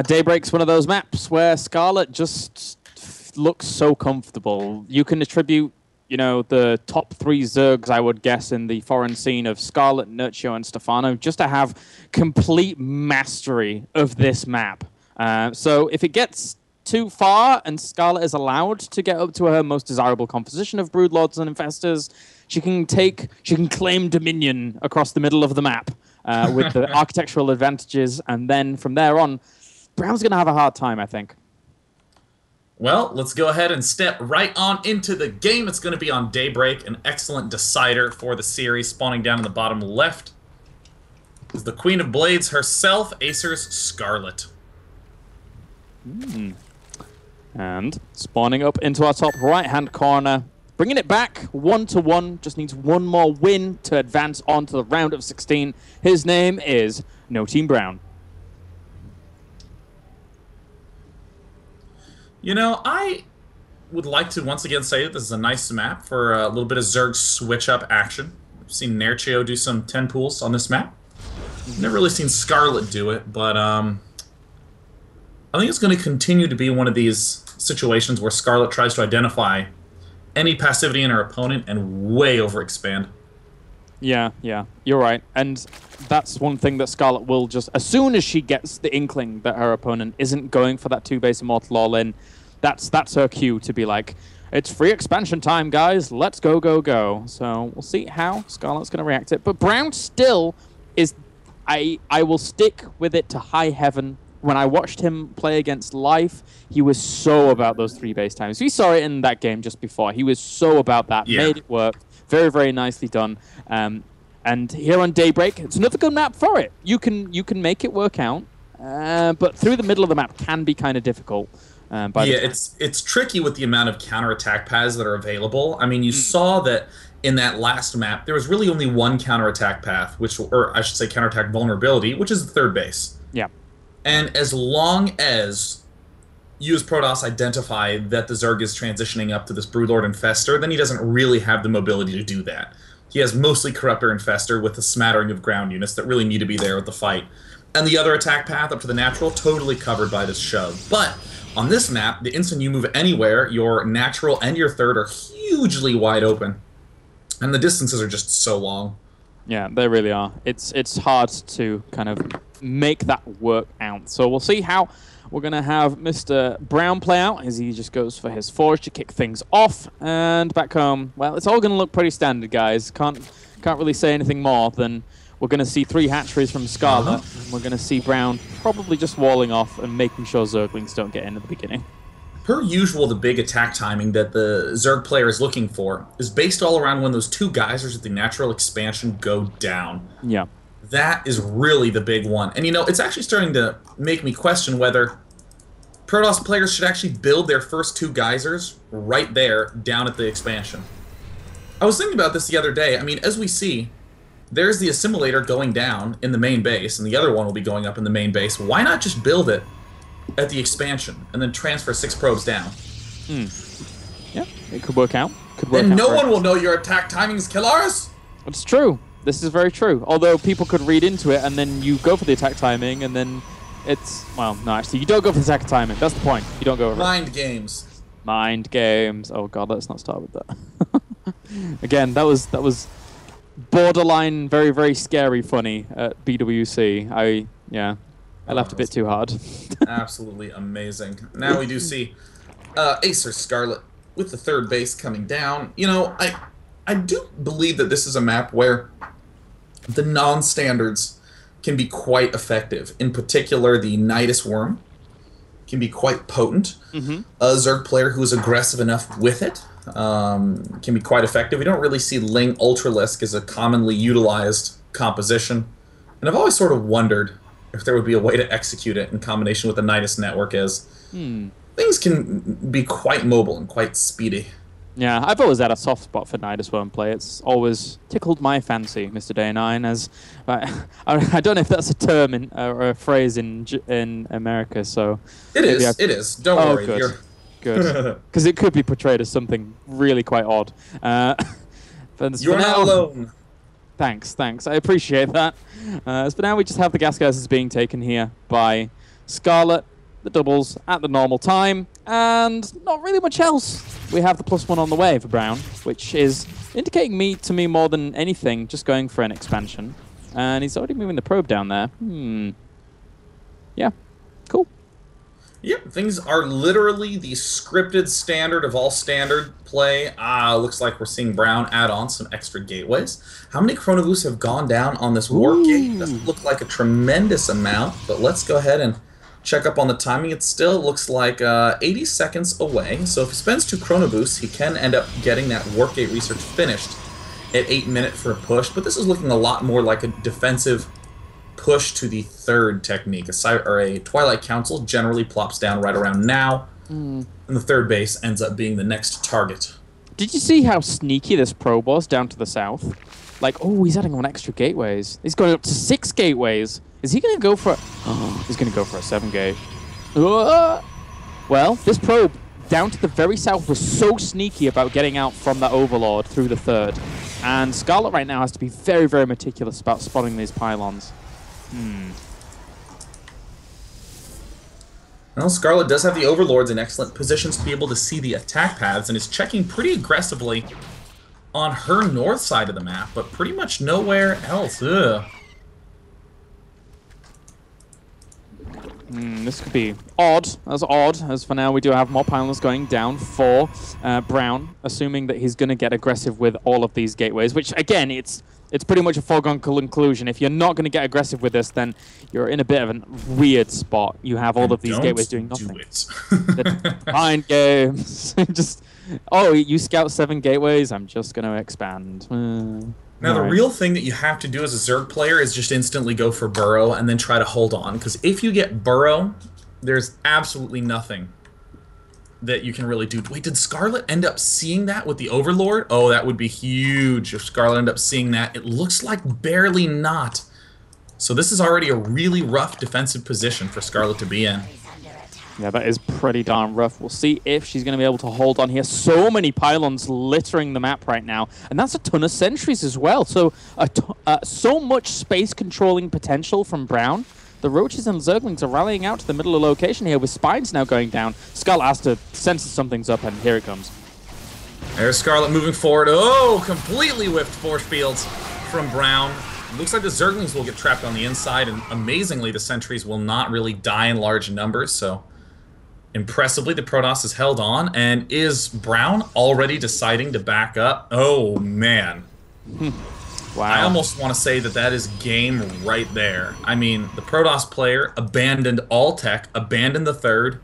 Daybreak's one of those maps where Scarlett just looks so comfortable. You can attribute, you know, the top 3 Zergs, I would guess, in the foreign scene of Scarlett, Nurcio, and Stefano, just to have complete mastery of this map. So if it gets too far and Scarlett is allowed to get up to her most desirable composition of Broodlords and Infestors, she can claim dominion across the middle of the map with the architectural advantages, and then from there on, Brown's going to have a hard time, I think. Well, let's go ahead and step right on into the game. It's going to be on Daybreak, an excellent decider for the series. Spawning down in the bottom left is the Queen of Blades herself, AcerScarlett. And spawning up into our top right-hand corner, bringing it back 1-1. Just needs one more win to advance on to the round of 16. His name is No Team Brown. You know, I would like to once again say that this is a nice map for a little bit of Zerg switch-up action. I've seen Nerchio do some 10 pools on this map. Never really seen Scarlett do it, but I think it's going to continue to be one of these situations where Scarlett tries to identify any passivity in her opponent and way overexpand. Yeah, you're right. And that's one thing that Scarlett will just, as soon as she gets the inkling that her opponent isn't going for that 2-base Immortal all-in, that's her cue to be like, it's free expansion time, guys. Let's go, go, go. So we'll see how Scarlett's going to react to it. But Brown still is, I will stick with it to high heaven. When I watched him play against Life, he was so about those 3-base times. We saw it in that game just before. He was so about that, made it work. Very, very nicely done. And here on Daybreak, it's another good map for it. You can make it work out, but through the middle of the map can be kind of difficult. It's tricky with the amount of counterattack paths that are available. I mean, you saw that in that last map, there was really only one counterattack path, or I should say counterattack vulnerability, which is the 3rd base. Yeah. And as long as you as Protoss identify that the Zerg is transitioning up to this Broodlord Infestor, then he doesn't really have the mobility to do that. He has mostly Corruptor Infestor with a smattering of ground units that really need to be there with the fight. And the other attack path up to the natural, totally covered by this shove. But on this map, the instant you move anywhere, your natural and your 3rd are hugely wide open. And the distances are just so long. Yeah, they really are. It's hard to kind of make that work out. So we'll see how we're going to have Mr. Brown play out as he just goes for his Forge to kick things off. And back home, well, it's all going to look pretty standard, guys. Can't really say anything more than we're going to see 3 hatcheries from Scarlett. And we're going to see Brown probably just walling off and making sure Zerglings don't get in at the beginning. Per usual, the big attack timing that the Zerg player is looking for is based all around when those 2 geysers at the natural expansion go down. Yeah. That is really the big one. And, you know, it's actually starting to make me question whether Protoss players should actually build their first 2 geysers right there down at the expansion. I was thinking about this the other day. I mean, as we see, there's the assimilator going down in the main base, and the other one will be going up in the main base. Why not just build it at the expansion and then transfer 6 probes down? Yeah, it could work out. And no one will know your attack timings, Killaris! It's true. This is very true. Although people could read into it, and then you go for the attack timing, and then it's... Well, no, actually, you don't go for the attack timing. That's the point. You don't go over Mind games. Mind games. Oh, God, let's not start with that. Again, that was borderline very, very scary funny at BWC. I laughed a bit too hard. Absolutely amazing. Now we do see AcerScarlett with the 3rd base coming down. You know, I do believe that this is a map where the non-standards can be quite effective. In particular, the Nidus Worm can be quite potent. A Zerg player who is aggressive enough with it can be quite effective. We don't really see Ling Ultralisk as a commonly utilized composition. And I've always sort of wondered if there would be a way to execute it in combination with the Nidus network, as things can be quite mobile and quite speedy. Yeah, I've always had a soft spot for Nidus Worm play. It's always tickled my fancy, Mr. Day9, as I don't know if that's a term or a phrase in America, so... It is. Don't worry. Good. Good. Because it could be portrayed as something really quite odd. You're not alone. Thanks. I appreciate that. But now we just have the gas gases being taken here by Scarlett. the doubles at the normal time, and not really much else. We have the +1 on the way for Brown, which is indicating to me more than anything, just going for an expansion. And he's already moving the probe down there. Yeah, cool. Yep, things are literally the scripted standard of all standard play. Looks like we're seeing Brown add on some extra gateways. How many Chronoboosts have gone down on this war gate? Doesn't look like a tremendous amount, but let's go ahead and check up on the timing. It still looks like 80 seconds away, so if he spends 2 Chronoboosts, he can end up getting that warp gate research finished at 8 minutes for a push, but this is looking a lot more like a defensive push to the third technique. A Twilight Council generally plops down right around now, and the third base ends up being the next target. Did you see how sneaky this probe was down to the south? Like, oh, he's adding on extra gateways. He's going up to 6 gateways. Is he going to go for... he's going to go for a 7-gate. Well, this probe down to the very south was so sneaky about getting out from that Overlord through the third. And Scarlet right now has to be very, very meticulous about spotting these pylons. Well, Scarlet does have the Overlords in excellent positions to be able to see the attack paths and is checking pretty aggressively on her north side of the map, but pretty much nowhere else. This could be odd, as for now we do have more pylons going down for Brown, assuming that he's going to get aggressive with all of these gateways, which, again, it's pretty much a foregone conclusion. If you're not going to get aggressive with this, then you're in a bit of a weird spot. You have all of these gateways doing nothing. The mind games. Just, oh, you scout 7 gateways, I'm just going to expand. Now, the real thing that you have to do as a Zerg player is just instantly go for Burrow and then try to hold on. Because if you get Burrow, there's absolutely nothing that you can really do. Wait, did Scarlet end up seeing that with the Overlord? Oh, that would be huge if Scarlet ended up seeing that. It looks like barely not. So this is already a really rough defensive position for Scarlet to be in. Yeah, that is pretty darn rough. We'll see if she's going to be able to hold on here. So many pylons littering the map right now. And that's a ton of sentries as well. So so much space controlling potential from Brown. The Roaches and Zerglings are rallying out to the middle of the location here with Spines now going down. Scarlet has to sense something's up, and here it comes. There's Scarlet moving forward. Oh, completely whiffed force fields from Brown. Looks like the Zerglings will get trapped on the inside, and amazingly, the sentries will not really die in large numbers, so... Impressively, the Protoss is held on, and is Brown already deciding to back up? Oh, man. Wow. I almost want to say that that is game right there. I mean, the Protoss player abandoned all tech, abandoned the third,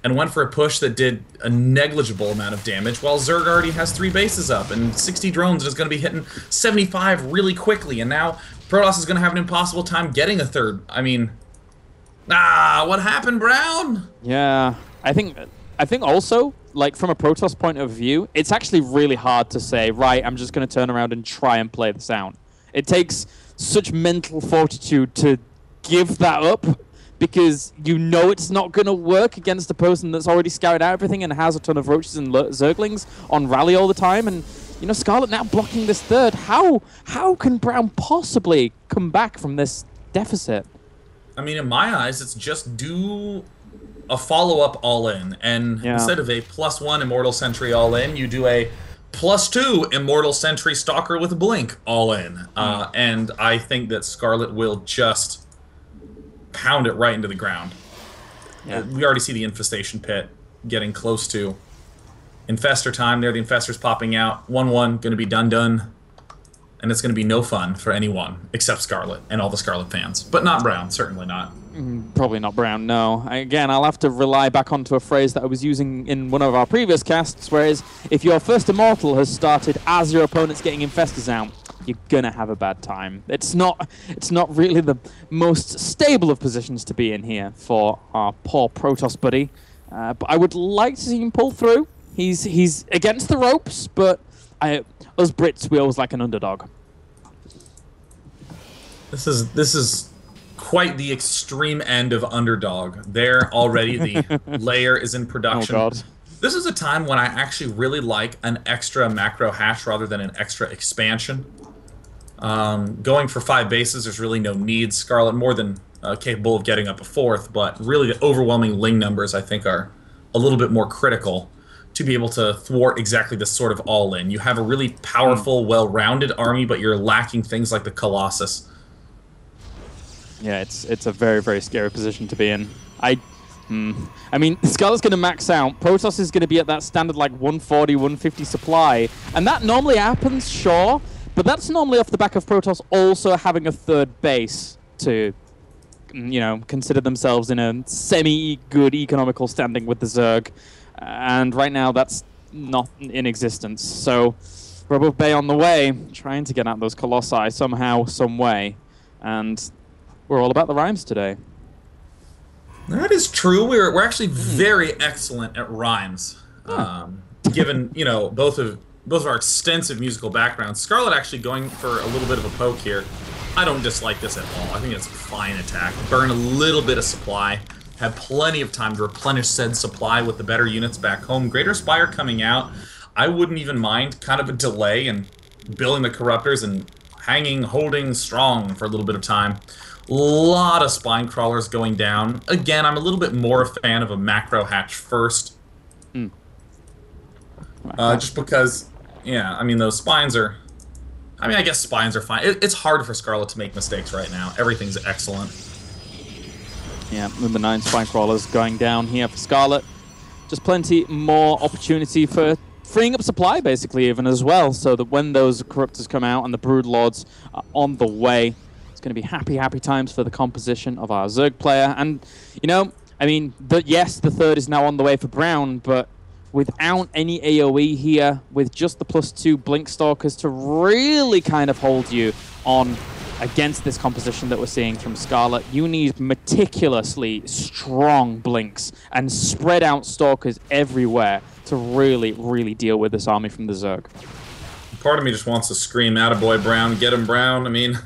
and went for a push that did a negligible amount of damage, while Zerg already has 3 bases up, and 60 drones is going to be hitting 75 really quickly, and now Protoss is going to have an impossible time getting a third. I mean... what happened, Brown? Yeah, I think also, like, from a Protoss point of view, it's actually really hard to say, right, I'm just going to turn around and try and play this out. It takes such mental fortitude to give that up, because you know it's not going to work against a person that's already scouted out everything and has a ton of Roaches and Zerglings on rally all the time. And, you know, Scarlet now blocking this third. How can Brown possibly come back from this deficit? I mean, in my eyes, it's just do a follow-up all-in, and instead of a +1 Immortal Sentry all-in, you do a +2 Immortal Sentry Stalker with a Blink all-in. And I think that Scarlet will just pound it right into the ground. Yeah. We already see the Infestation Pit getting close to Infestor time. There, the Infestor's popping out. 1-1, going to be done. And it's going to be no fun for anyone except Scarlet and all the Scarlet fans. But not Brown, certainly not. Probably not Brown, no. Again, I'll have to rely back onto a phrase that I was using in one of our previous casts, whereas if your first Immortal has started as your opponent's getting Infestors out, you're going to have a bad time. It's not really the most stable of positions to be in here for our poor Protoss buddy. But I would like to see him pull through. He's against the ropes, but... us Brits, we always like an underdog. This is quite the extreme end of underdog. There already, the layer is in production. Oh God. This is a time when I actually really like an extra macro hash rather than an extra expansion. Going for 5 bases, there's really no need. Scarlet more than capable of getting up a fourth, but really the overwhelming Ling numbers, I think, are a little bit more critical to be able to thwart exactly this sort of all-in. You have a really powerful, well-rounded army, but you're lacking things like the Colossus. Yeah, it's a very, very scary position to be in. I mean, Scarlet's going to max out. Protoss is going to be at that standard, like, 140, 150 supply. And that normally happens, sure, but that's normally off the back of Protoss also having a third base to, you know, consider themselves in a semi-good economical standing with the Zerg. And right now, that's not in existence. So, Rebel Bay on the way, trying to get out those Colossi somehow, some way. And we're all about the rhymes today. That is true. We're actually very excellent at rhymes. Given, you know, both of our extensive musical backgrounds. Scarlett actually going for a little bit of a poke here. I don't dislike this at all. I think it's a fine attack. Burn a little bit of supply. Have plenty of time to replenish said supply with the better units back home. Greater Spire coming out. I wouldn't even mind kind of a delay and building the Corruptors and hanging, holding strong for a little bit of time. A lot of Spine Crawlers going down. Again, I'm a little bit more a fan of a macro hatch first. Just because, yeah, I mean, those spines are... I mean, I guess spines are fine. It's hard for Scarlett to make mistakes right now. Everything's excellent. Yeah, with the 9 Spine Crawlers going down here for Scarlett. Just plenty more opportunity for freeing up supply, basically, even as well, so that when those Corruptors come out and the Brood Lords are on the way, it's going to be happy, happy times for the composition of our Zerg player. And, you know, I mean, yes, the third is now on the way for Brown, but without any AoE here, with just the +2 Blink Stalkers to really kind of hold you on against this composition that we're seeing from Scarlett, you need meticulously strong Blinks and spread out Stalkers everywhere to really, really deal with this army from the Zerg. Part of me just wants to scream, "Attaboy, Brown, get him, Brown." I mean...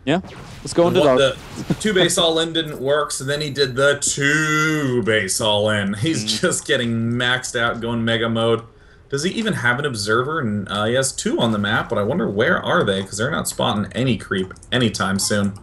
Yeah, let's go into the 2-base all-in didn't work, so then he did the 2-base all-in. He's just getting maxed out, going mega mode. Does he even have an observer? And he has 2 on the map, but I wonder where are they, because they're not spotting any creep anytime soon.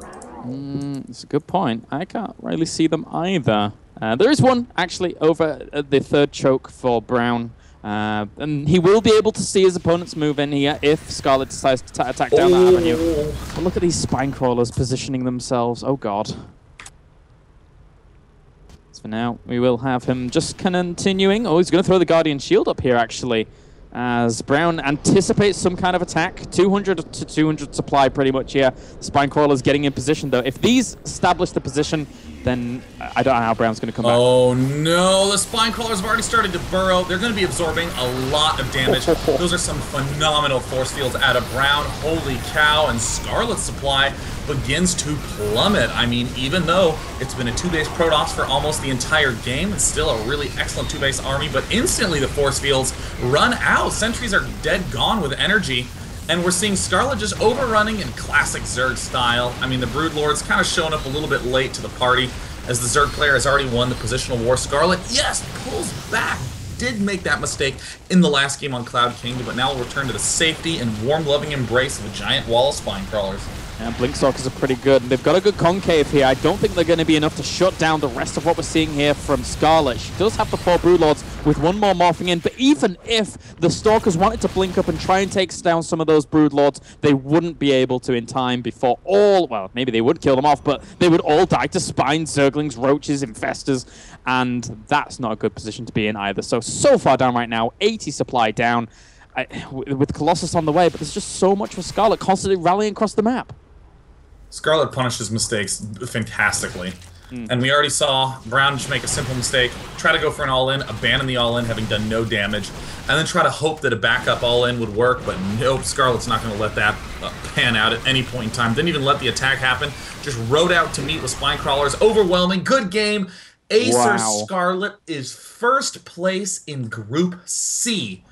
It's a good point. I can't really see them either. There is one, actually, over at the third choke for Brown. And he will be able to see his opponents move in here if Scarlett decides to attack down that avenue. But look at these Spine Crawlers positioning themselves. Oh, God. So for now, we will have him just continuing. Oh, he's going to throw the Guardian Shield up here, actually, as Brown anticipates some kind of attack. 200 to 200 supply pretty much here. Spine Crawlers getting in position, though. If these establish the position, then I don't know how Brown's going to come back. Oh no, the Spine Crawlers have already started to burrow. They're going to be absorbing a lot of damage. Those are some phenomenal force fields out of Brown. Holy cow, and Scarlett's supply begins to plummet. I mean, even though it's been a 2-base Protoss for almost the entire game, it's still a really excellent 2-base army, but instantly the force fields run out. Sentries are dead gone with energy. And we're seeing Scarlett just overrunning in classic Zerg style. I mean, the Brood Lord's kind of showing up a little bit late to the party, as the Zerg player has already won the positional war. Scarlett, yes, pulls back. Did make that mistake in the last game on Cloud Kingdom, but now we'll return to the safety and warm, loving embrace of a giant wall of Spine Crawlers. Yeah, Blink Stalkers are pretty good. They've got a good concave here. I don't think they're going to be enough to shut down the rest of what we're seeing here from Scarlett. She does have the 4 Broodlords with 1 more morphing in, but even if the Stalkers wanted to blink up and try and take down some of those Broodlords, they wouldn't be able to in time before all, well, maybe they would kill them off, but they would all die to Spines, Zerglings, Roaches, Infestors, and that's not a good position to be in either. So far down right now, 80 supply down, with Colossus on the way, but there's just so much for Scarlett constantly rallying across the map. Scarlett punishes mistakes fantastically. And we already saw Brown just make a simple mistake, try to go for an all-in, abandon the all-in, having done no damage, and then try to hope that a backup all-in would work, but nope, Scarlett's not going to let that pan out at any point in time. Didn't even let the attack happen, just rode out to meet with Spine Crawlers. Overwhelming, good game. AcerScarlett is first place in Group C.